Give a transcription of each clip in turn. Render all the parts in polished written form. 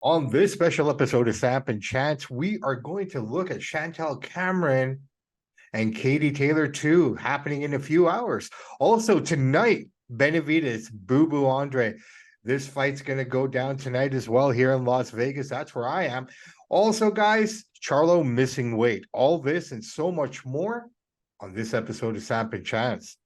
On this special episode of Samp&Chance, we are going to look at Chantelle Cameron and Katie Taylor too, happening in a few hours. Also tonight, Benevides, Booboo, Andrade. This fight's going to go down tonight as well here in Las Vegas. That's where I am. Also, guys, Charlo missing weight. All this and so much more on this episode of Samp&Chance.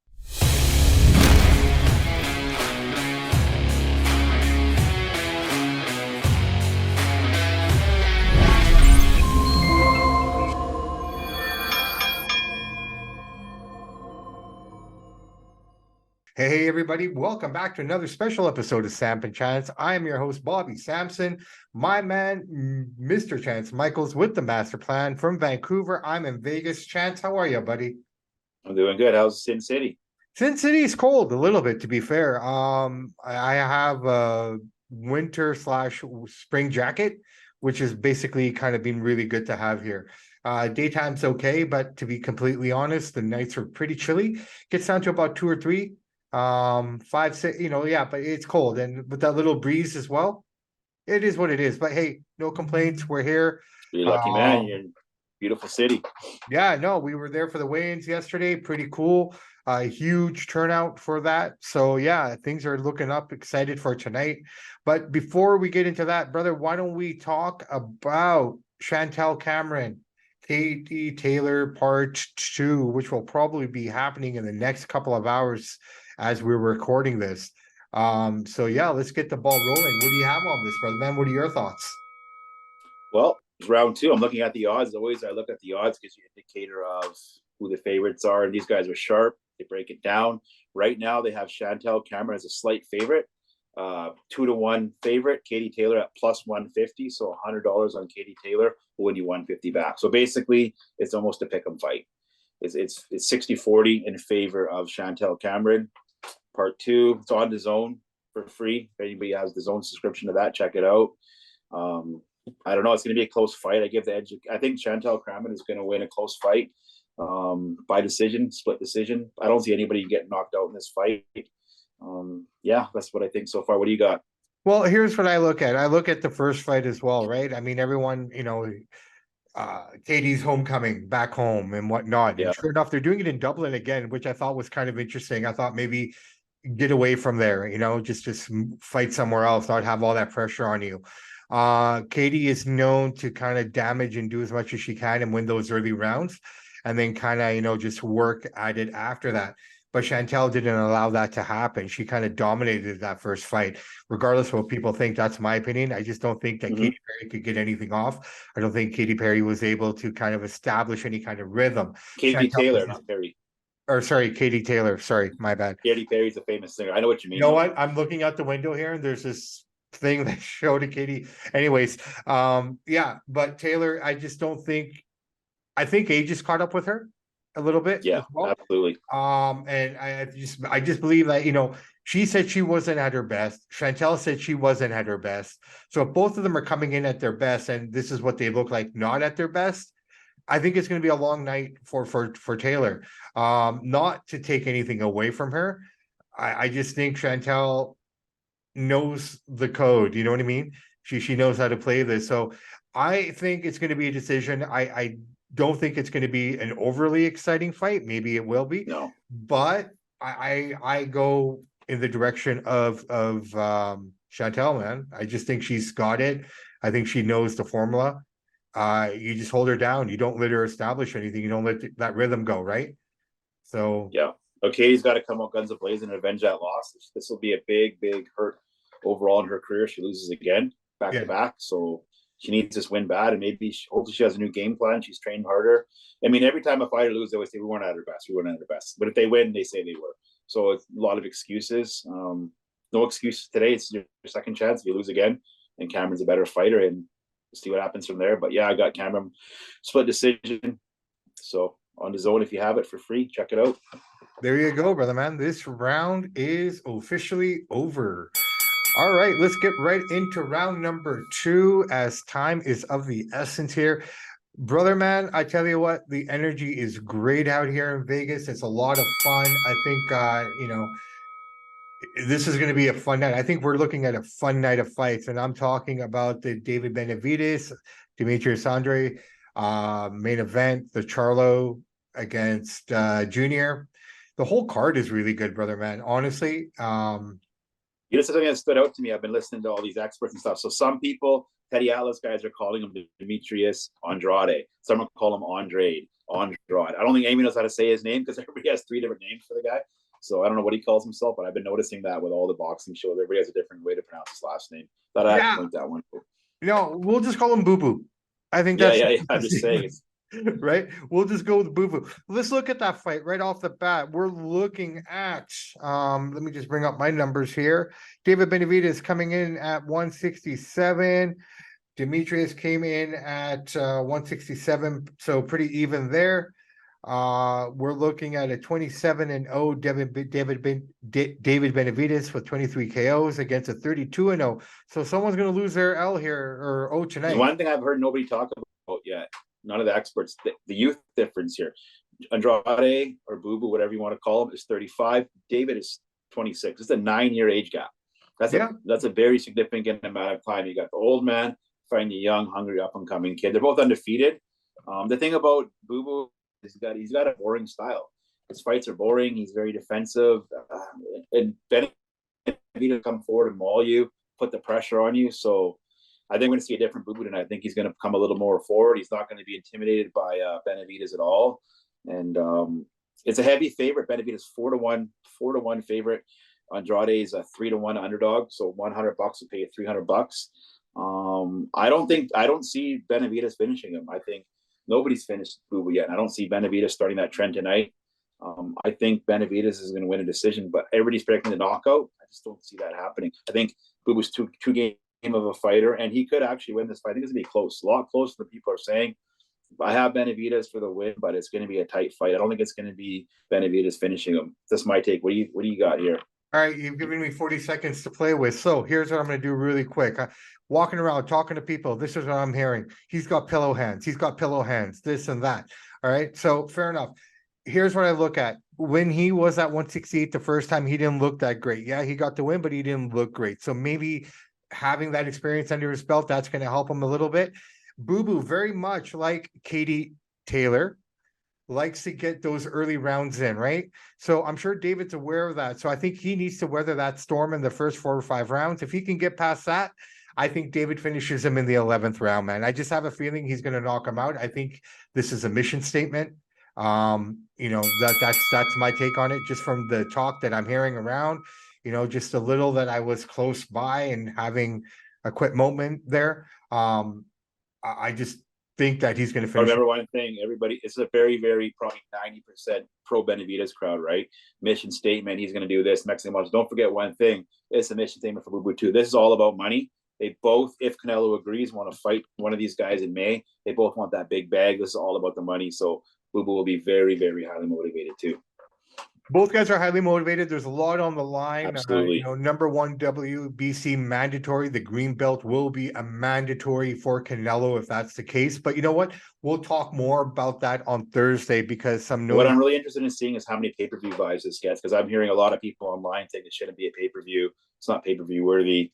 Hey, everybody. Welcome back to another special episode of Samp&Chance. I am your host, Bobby Sampson. My man, Mr. Chance Michaels with the master plan from Vancouver. I'm in Vegas. Chance, how are you, buddy? I'm doing good. How's Sin City? Sin City is cold a little bit, to be fair. I have a winter slash spring jacket, which has basically kind of been really good to have here. Daytime's okay, but to be completely honest, the nights are pretty chilly. Gets down to about 2 or 3. 5, 6, yeah, but it's cold. And with that little breeze as well, it is what it is. But hey, no complaints. We're here. You're lucky, man. You're in beautiful city. Yeah, no, we were there for the weigh-ins yesterday. Pretty cool. Huge turnout for that. So yeah, things are looking up. Excited for tonight. But before we get into that, brother, why don't we talk about Chantelle Cameron, Katie Taylor Part 2, which will probably be happening in the next couple of hours as we're recording this. So yeah, let's get the ball rolling. What do you have on this, brother man? What are your thoughts? Well, it's round 2. I'm looking at the odds. Always I look at the odds because you're an indicator of who the favorites are. And these guys are sharp. They break it down. Right now they have Chantelle Cameron as a slight favorite. 2-1 favorite. Katie Taylor at plus 150. So $100 on Katie Taylor will win you 150 back. So basically it's almost a pick 'em fight. It's 60-40 in favor of Chantelle Cameron. Part 2, it's on DAZN for free. If anybody has the DAZN subscription to that, check it out. I don't know. It's going to be a close fight. I give the edge. I think Chantelle Cameron is going to win a close fight by decision, split decision. I don't see anybody getting knocked out in this fight. Yeah, that's what I think so far. What do you got? Well, here's what I look at. I look at the first fight as well, right? I mean, everyone, Katie's homecoming back home and whatnot. Yeah. And sure enough, they're doing it in Dublin again, which I thought was kind of interesting. I thought maybe get away from there, just fight somewhere else, not have all that pressure on you. Katie is known to kind of damage and do as much as she can and win those early rounds and then kind of, just work at it after that. But Chantelle didn't allow that to happen. She kind of dominated that first fight. Regardless of what people think, that's my opinion. I just don't think that Katy Perry could get anything off. I don't think Katy Perry was able to kind of establish any kind of rhythm. Katie Taylor, not Perry. Or sorry, Katie Taylor. Sorry, my bad. Katy Perry's a famous singer. I know what you mean. You know what? I'm looking out the window here and there's this thing that showed a Katie. Anyways, yeah, but Taylor, I think age has caught up with her a little bit. Yeah, well. Absolutely. And I just believe that, she said she wasn't at her best. Chantelle said she wasn't at her best. So if both of them are coming in at their best and this is what they look like not at their best, I think it's going to be a long night for Taylor. Not to take anything away from her. I just think Chantelle knows the code. You know what I mean? She knows how to play this. So I think it's going to be a decision. I don't think it's going to be an overly exciting fight. Maybe it will be. No. But I go in the direction of Chantelle, man. I just think she's got it. I think she knows the formula. You just hold her down. You don't let her establish anything. You don't let that rhythm go, right? So yeah. Okay, he's got to come out guns a-blazing and avenge that loss. This will be a big, big hurt overall in her career. She loses again, back to back. So she needs this win bad, and maybe hopefully she has a new game plan. She's trained harder. I mean, every time a fighter loses, they always say we weren't at our best. We weren't at our best. But if they win, they say they were. So it's a lot of excuses. No excuses today. It's your second chance. If you lose again, and Cameron's a better fighter, and see what happens from there. But yeah, I got Cameron split decision. So on DAZN, if you have it for free, check it out. There you go, brother man. This round is officially over. All right, let's get right into round number 2 as time is of the essence here. Brother man, I tell you what, the energy is great out here in Vegas. It's a lot of fun. I think, This is going to be a fun night. I think we're looking at a fun night of fights, and I'm talking about the David Benavides, Demetrius Andre, main event, the Charlo against Junior. The whole card is really good, brother, man. Honestly, You know, something that stood out to me. I've been listening to all these experts and stuff. So some people, Teddy Atlas guys, are calling him Demetrius Andrade. Some will call him Andrade. I don't think Amy knows how to say his name because everybody has 3 different names for the guy. So I don't know what he calls himself, but I've been noticing that with all the boxing shows, everybody has a different way to pronounce his last name. Thought I'd yeah, point that one. we'll just call him Booboo. I think Yeah, that's yeah, yeah. I'm just saying. right. We'll just go with Booboo. Let's look at that fight right off the bat. We're looking at let me just bring up my numbers here. David Benavidez coming in at 167. Demetrius came in at 167, so pretty even there. We're looking at a 27-0 David Benavidez with 23 KOs against a 32-0. So someone's going to lose their L here or O There's tonight. one thing I've heard nobody talk about yet. None of the experts. The youth difference here. Andrade or Booboo, whatever you want to call him, is 35. David is 26. It's a 9-year age gap. That's a very significant amount of time. You got the old man fighting the young, hungry, up and coming kid. They're both undefeated. The thing about Booboo is he's got a boring style. His fights are boring. He's very defensive. And Benavidez come forward and maul you, put the pressure on you. So I think we're going to see a different Booboo tonight. I think he's going to come a little more forward. He's not going to be intimidated by Benavidez at all. And it's a heavy favorite. Benavidez 4-1 favorite. Andrade is a 3-1 underdog. So $100 will pay you $300. I don't see Benavidez finishing him. I think nobody's finished Booboo yet. And I don't see Benavidez starting that trend tonight. I think Benavidez is going to win a decision, but everybody's predicting the knockout. I just don't see that happening. I think Booboo's two game of a fighter, and he could actually win this fight. I think it's going to be close, a lot closer than people are saying. I have Benavidez for the win, but it's going to be a tight fight. I don't think it's going to be Benavidez finishing him. That's my take. What do you got here? All right, you've given me 40 seconds to play with. So here's what I'm going to do really quick. Walking around, talking to people, this is what I'm hearing. He's got pillow hands. He's got pillow hands, this and that. All right, so fair enough. Here's what I look at. When he was at 168 the first time, he didn't look that great. Yeah, he got the win, but he didn't look great. So maybe having that experience under his belt, that's going to help him a little bit. Booboo, very much like Katie Taylor, likes to get those early rounds in, right? So I'm sure David's aware of that. So I think he needs to weather that storm in the first 4 or 5 rounds. If he can get past that, I think David finishes him in the 11th round, man. I just have a feeling he's going to knock him out. I think this is a mission statement. That's my take on it, just from the talk that I'm hearing around, just a little that I was close by and having a quick moment there. I just think that he's going to finish. Remember one thing, everybody, it's a very, very probably 90% pro Benavidez crowd, right? Mission statement, he's going to do this, Mexican watch. Don't forget one thing, it's a mission statement for Booboo too. This is all about money. They both, if Canelo agrees, want to fight one of these guys in May. They both want that big bag. This is all about the money. So Booboo will be very, very highly motivated too. Both guys are highly motivated. There's a lot on the line. Absolutely. Number 1 WBC mandatory. The green belt will be a mandatory for Canelo if that's the case. But you know what? We'll talk more about that on Thursday because what I'm really interested in seeing is how many pay-per-view buys this gets, because I'm hearing a lot of people online saying it shouldn't be a pay-per-view. It's not pay-per-view worthy.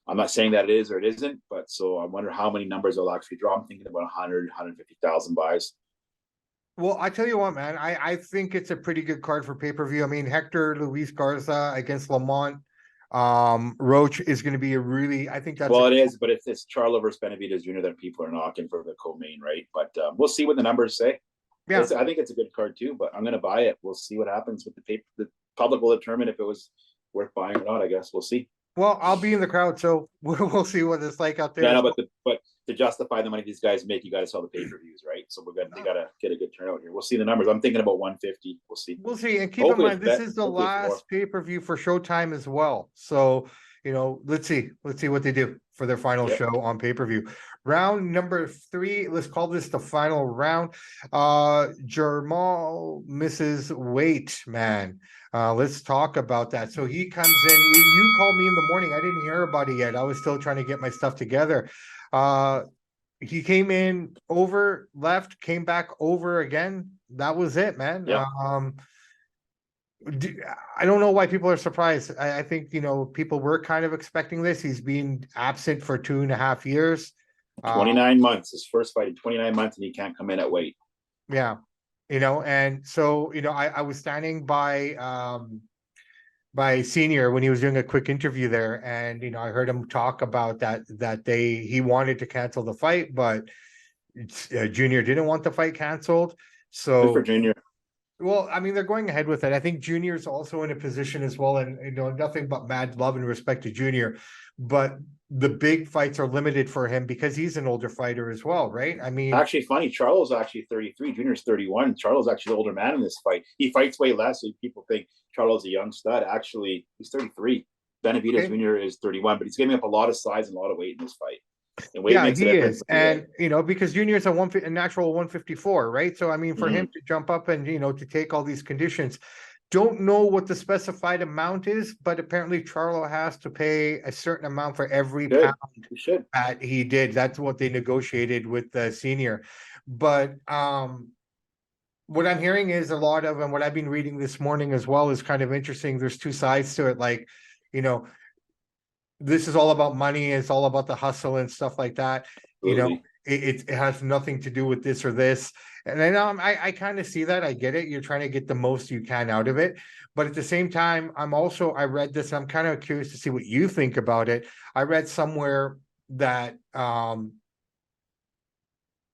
I'm not saying that it is or it isn't, but so I wonder how many numbers they'll actually draw. I'm thinking about 100, 150,000 buys. Well, I tell you what, man, I think it's a pretty good card for pay-per-view. I mean, Hector Luis Garza against Lamont Roach is going to be I think that's it is, but it's Charlo versus Benavidez Jr. that people are knocking for the co-main, right? But we'll see what the numbers say. Yeah, I think it's a good card too, but I'm going to buy it. We'll see what happens with the paper. The public will determine if it was worth buying or not. I guess we'll see. Well, I'll be in the crowd, so we'll see what it's like out there. Yeah, no, but to justify the money these guys make, you got to sell the pay-per-views, right? So they got to get a good turnout here. We'll see the numbers. I'm thinking about 150. We'll see. We'll see, and keep in mind this is the last pay-per-view for Showtime as well. So let's see what they do for their final show on pay-per-view. Round number 3. Let's call this the final round. Jamal misses weight, man. Let's talk about that. So he comes in. You called me in the morning. I didn't hear about it yet. I was still trying to get my stuff together. He came in over, left, came back over again. That was it, man. Yep. I don't know why people are surprised. I think, you know, people were kind of expecting this. He's been absent for 2.5 years. 29 months, his first fight in 29 months, and he can't come in at weight. Yeah. You know, and so, you know, I was standing by Senior when he was doing a quick interview there, and you know, I heard him talk about that he wanted to cancel the fight, but Junior didn't want the fight canceled. Good for So, Junior. well, I mean, they're going ahead with it. I think Junior's also in a position as well, and you know, nothing but mad love and respect to Junior, but the big fights are limited for him because he's an older fighter as well, right? I mean, Actually, funny, Charlo's actually 33, Junior's 31. Charlo's actually the older man in this fight. He fights way less, so people think Charlo's a young stud. Actually, he's 33. Benavidez okay. Jr. is 31, but he's giving up a lot of size and a lot of weight in this fight. And weight Yeah, makes a he difference. is. And, you know, because Junior's a natural 154, right? So, I mean, for him to jump up and, you know, to take all these conditions, don't know what the specified amount is, but apparently Charlo has to pay a certain amount for every Good. pound You should. that he did. That's what they negotiated with the Senior. But what I'm hearing is a lot of, and what I've been reading this morning as well is kind of interesting. There's two sides to it. Like, you know, this is all about money. It's all about the hustle and stuff like that. You know, Absolutely. it has nothing to do with this or this. And then I kind of see that. I get it. You're trying to get the most you can out of it. But at the same time, I read this. I'm kind of curious to see what you think about it. I read somewhere that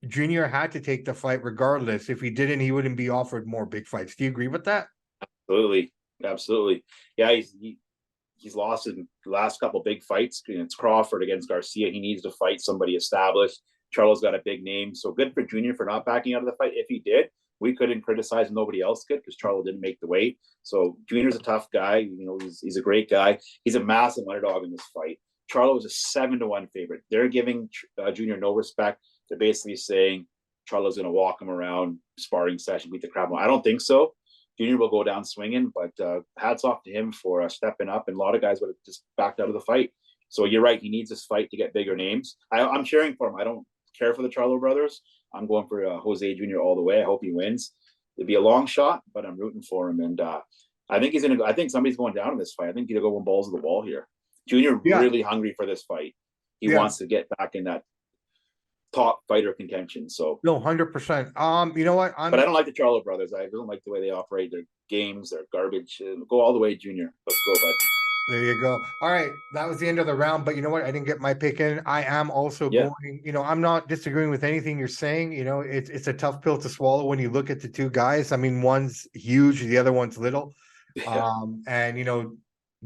Junior had to take the fight regardless. If he didn't, he wouldn't be offered more big fights. Do you agree with that? Absolutely. Absolutely. Yeah, he's lost in the last couple big fights. It's Crawford against Garcia. He needs to fight somebody established. Charlo's got a big name, so good for Junior for not backing out of the fight. If he did, we couldn't criticize, nobody else could, because Charlo didn't make the weight. So Junior's a tough guy. You know, he's a great guy. He's a massive underdog in this fight. Charlo is a 7-1 favorite. They're giving Junior no respect. They're basically saying Charlo's going to walk him around, sparring session, beat the crap out of him. I don't think so. Junior will go down swinging, but hats off to him for stepping up. And a lot of guys would have just backed out of the fight. So you're right. He needs this fight to get bigger names. I'm cheering for him. I don't care for the Charlo brothers. I'm going for Jose Jr. all the way. I hope he wins. It'd be a long shot, but I'm rooting for him. And I think I think somebody's going down in this fight. I think he'll go 1 balls to the wall here. Junior really hungry for this fight. He wants to get back in that top fighter contention. So no, 100%. You know what? But I don't like the Charlo brothers. I don't like the way they operate their games. They're garbage. Go all the way, Junior. Let's go, bud. There you go. All right, that was the end of the round. But you know what? I didn't get my pick in. I am also going. You know, I'm not disagreeing with anything you're saying. You know, it's a tough pill to swallow when you look at the two guys. I mean, one's huge, the other one's little. And you know,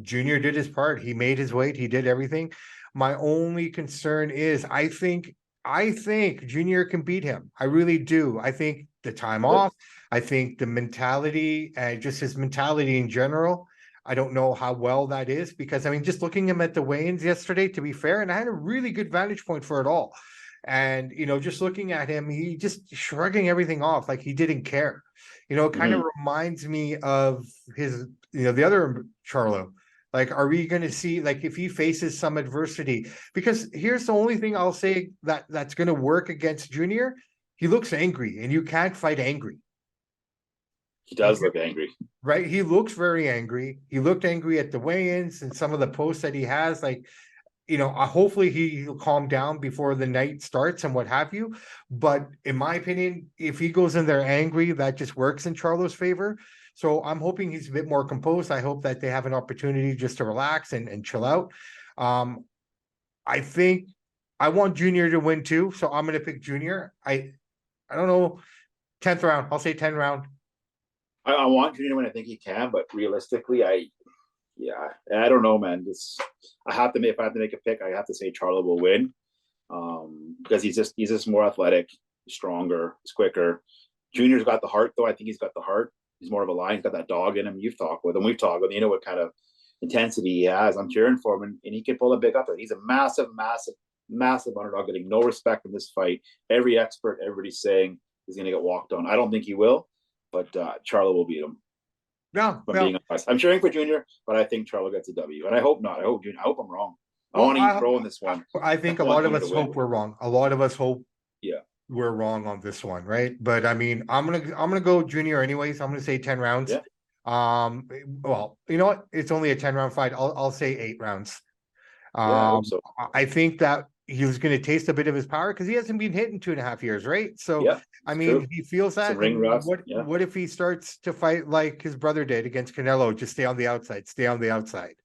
Junior did his part. He made his weight. He did everything. My only concern is, I think Junior can beat him. I really do. I think the time off. I think the mentality and just his mentality in general. I don't know how well that is, because I mean, just looking him at the weigh-ins yesterday, to be fair, and I had a really good vantage point for it all. And, you know, just looking at him, he just shrugging everything off like he didn't care. You know, it kind of reminds me of his, you know, the other Charlo. Like, are we going to see, like, if he faces some adversity? Because here's the only thing I'll say that's going to work against Junior. He looks angry, and you can't fight angry. He does look angry. Right? He looks very angry. He looked angry at the weigh-ins and some of the posts that he has. Like, you know, hopefully he'll calm down before the night starts and what have you. But in my opinion, if he goes in there angry, that just works in Charlo's favor. So I'm hoping he's a bit more composed. I hope that they have an opportunity just to relax and chill out. I think I want Junior to win too. So I'm going to pick Junior. I don't know. 10th round. I'll say 10 round. I want Junior to win. I think he can, but realistically, I don't know, man. If I have to make a pick, I have to say Charlo will win, because he's just more athletic, stronger, he's quicker. Junior's got the heart, though. I think he's got the heart. He's more of a lion. He's got that dog in him. You've talked with him. We've talked with him. You know what kind of intensity he has. I'm cheering for him, and he can pull a big upset. He's a massive, massive, massive underdog, getting no respect in this fight. Every expert, everybody's saying he's going to get walked on. I don't think he will. But Charlo will beat him. Being honest, I'm cheering for Junior, but I think Charlo gets a W, and I hope not. I hope I'm wrong. I want to eat crow in this one. I think a lot of us hope we're wrong. A lot of us hope we're wrong on this one, right? But I mean, I'm gonna go Junior anyways. I'm gonna say 10 rounds. Well, you know what? It's only a 10-round fight. I'll say 8 rounds. Yeah, I hope so. I think that he was going to taste a bit of his power because he hasn't been hit in 2.5 years, right? So, Yeah, I it's mean, true. he feels Some that. ring And rust. what Yeah, what if he starts to fight like his brother did against Canelo? Just stay on the outside, stay on the outside,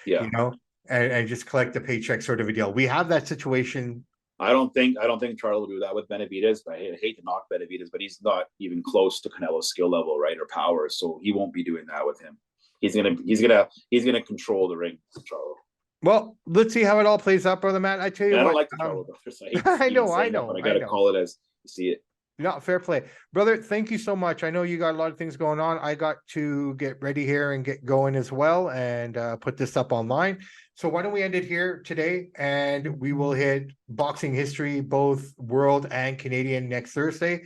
yeah. you know, and just collect the paycheck sort of a deal. We have that situation. I don't think Charlo will do that with Benavidez. I hate to knock Benavidez, but he's not even close to Canelo's skill level, right, or power. So he won't be doing that with him. He's gonna control the ring, Charlo. Well, let's see how it all plays out, brother Matt. I tell you And I don't what, like the Charlo brothers. I hate I even know, I saying that, but know, I I gotta know. call it as you see it. No, fair play. Brother, thank you so much. I know you got a lot of things going on. I got to get ready here and get going as well and put this up online. So why don't we end it here today and we will hit boxing history, both world and Canadian next Thursday.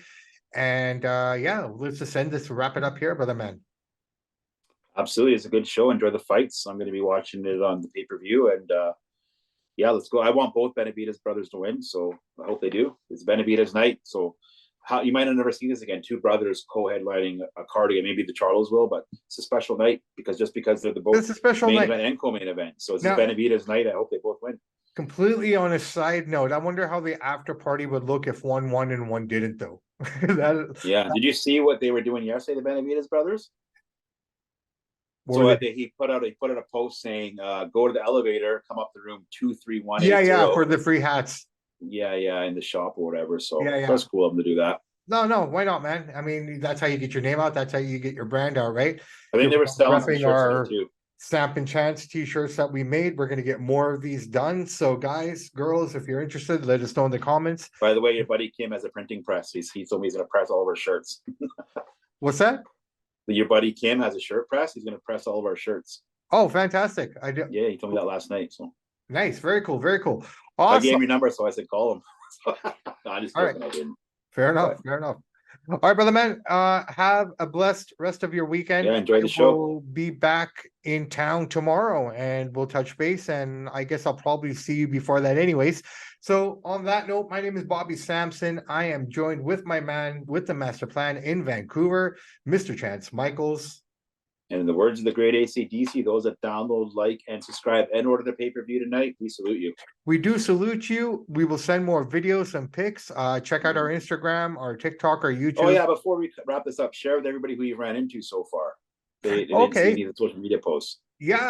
And yeah, let's just end this, wrap it up here, brother man. Absolutely, it's a good show. Enjoy the fights. I'm going to be watching it on the pay-per-view, and yeah, let's go. I want both Benavidez brothers to win, so I hope they do. It's Benavidez night, so how you might have never seen this again. Two brothers co-headlining a card again. Maybe the Charlos will, but it's a special night because they're the both It's a special main night. event and co-main event. So it's Now, Benavidez night. I hope they both win. completely on a side note, I wonder how the after party would look if one won and one didn't, though. that, Yeah. Did you see what they were doing yesterday, the Benavidez brothers? or So they, he put out a post saying, "Go to the elevator, come up the room 23180." yeah, for the free hats. Yeah, in the shop or whatever. So Yeah, yeah. that's cool of them to do that. No, why not, man? I mean, that's how you get your name out. That's how you get your brand out, right? I think You're they were selling some repping shirts there our too. Samp&Chance t-shirts that we made. We're gonna get more of these done. So, guys, girls, if you're interested, let us know in the comments. By the way, your buddy Kim has a printing press. He told me he's going to press all of our shirts. What's that? Your buddy Kim has a shirt press. He's going to press all of our shirts. Oh, fantastic! I do. Yeah, he told me that last night. So Nice, very cool, very cool. I gave Awesome. him your number, so I said call him. No, I just All right. I didn't. Fair enough. Fair enough. All right, brother man. Have a blessed rest of your weekend. Yeah, enjoy the show. We'll be back in town tomorrow and we'll touch base. And I guess I'll probably see you before that anyways. So on that note, my name is Bobby Sampson. I am joined with my man with the master plan in Vancouver, Mr. Chance Michaels. And in the words of the great AC/DC, those that download, like, and subscribe and order the pay-per-view tonight, we salute you. We do salute you. We will send more videos and pics. Check out our Instagram, our TikTok, our YouTube. Oh yeah, before we wrap this up, share with everybody who you've ran into so far. They didn't see any of the social media posts. Yeah,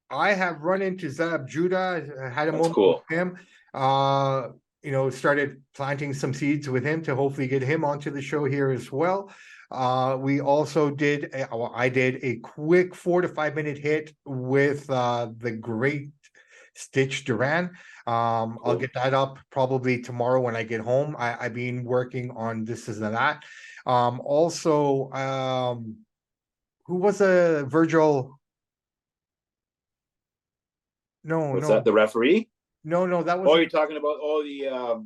I have run into Zab Judah. I had a moment cool. with him. Started planting some seeds with him to hopefully get him onto the show here as well. We also did, I did a quick 4 to 5 minute hit with the great Stitch Duran. Cool. I'll get that up probably tomorrow when I get home. I've been working on this and that. Who was a Virgil? What's that? The referee? No, that was. Oh, you're talking about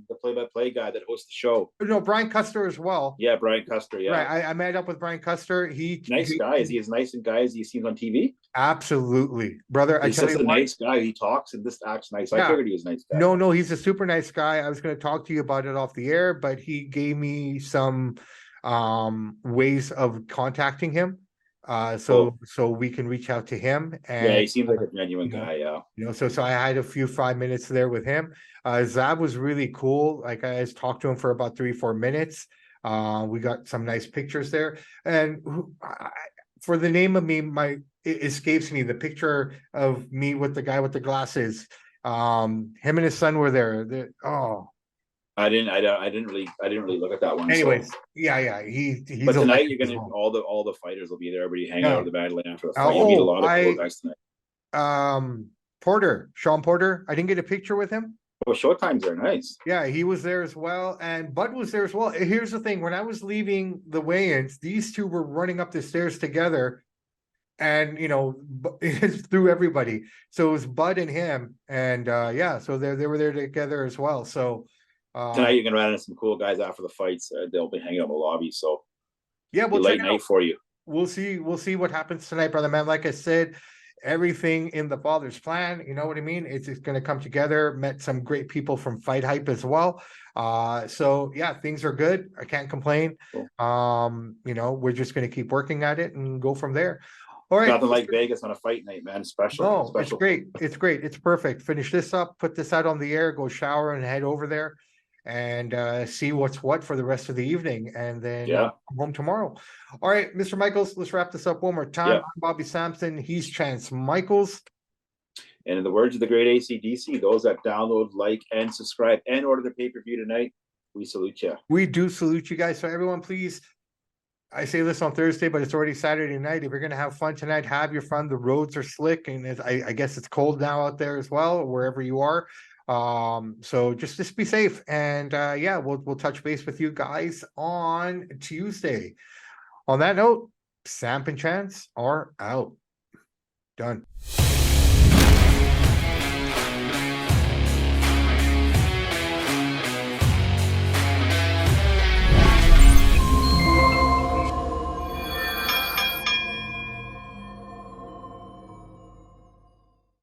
the play-by-play guy that hosts the show. No, Brian Custer as well. Yeah, Brian Custer. Yeah, right. I met up with Brian Custer. Nice guy. Is he as nice and guy as he seems on TV? Absolutely, brother. He's just a nice guy. He talks and just acts nice. Yeah. I figured he was a nice guy. No, he's a super nice guy. I was going to talk to you about it off the air, but he gave me some ways of contacting him. So we can reach out to him. And yeah, he seems like a genuine guy. Yeah. So I had a few 5 minutes there with him. Zab was really cool. Like I just talked to him for about 3-4 minutes. We got some nice pictures there. And for the name of me, it escapes me. The picture of me with the guy with the glasses. Him and his son were there. I didn't really look at that one. Anyways, so. Yeah. He's but tonight you're gonna all the fighters will be there. Everybody hanging out at the Badland after the fight. You'll meet a lot of cool guys tonight. Sean Porter. I didn't get a picture with him. Oh, Showtime's there, nice. Yeah, he was there as well, and Bud was there as well. Here's the thing: when I was leaving the weigh-ins, these two were running up the stairs together, and through everybody. So it was Bud and him, and so they were there together as well. So. Tonight you're gonna run into some cool guys after the fights. They'll be hanging out in the lobby. So yeah, late night for you. We'll see what happens tonight, brother man. Like I said, everything in the Father's plan. You know what I mean? It's going to come together. Met some great people from Fight Hype as well. So yeah, things are good. I can't complain. Cool. You know, we're just going to keep working at it and go from there. All right. Nothing like Vegas on a fight night, man. Special. No, special. it's great. It's great. It's perfect. Finish this up, put this out on the air, go shower and head over there and see what's what for the rest of the evening. And then come home tomorrow. All right, Mr. Michaels, let's wrap this up one more time. I'm Bobby Sampson. He's Chance Michaels. And in the words of the great AC/DC, those that download, like, and subscribe and order the pay-per-view tonight, we salute you. We do salute you guys. So everyone, please, I say this on Thursday, but it's already Saturday night. If you're going to have fun tonight, have your fun. The roads are slick, and I guess it's cold now out there as well, wherever you are. So just be safe. And yeah, we'll touch base with you guys on Tuesday. On that note, Samp and Chance are out. Done.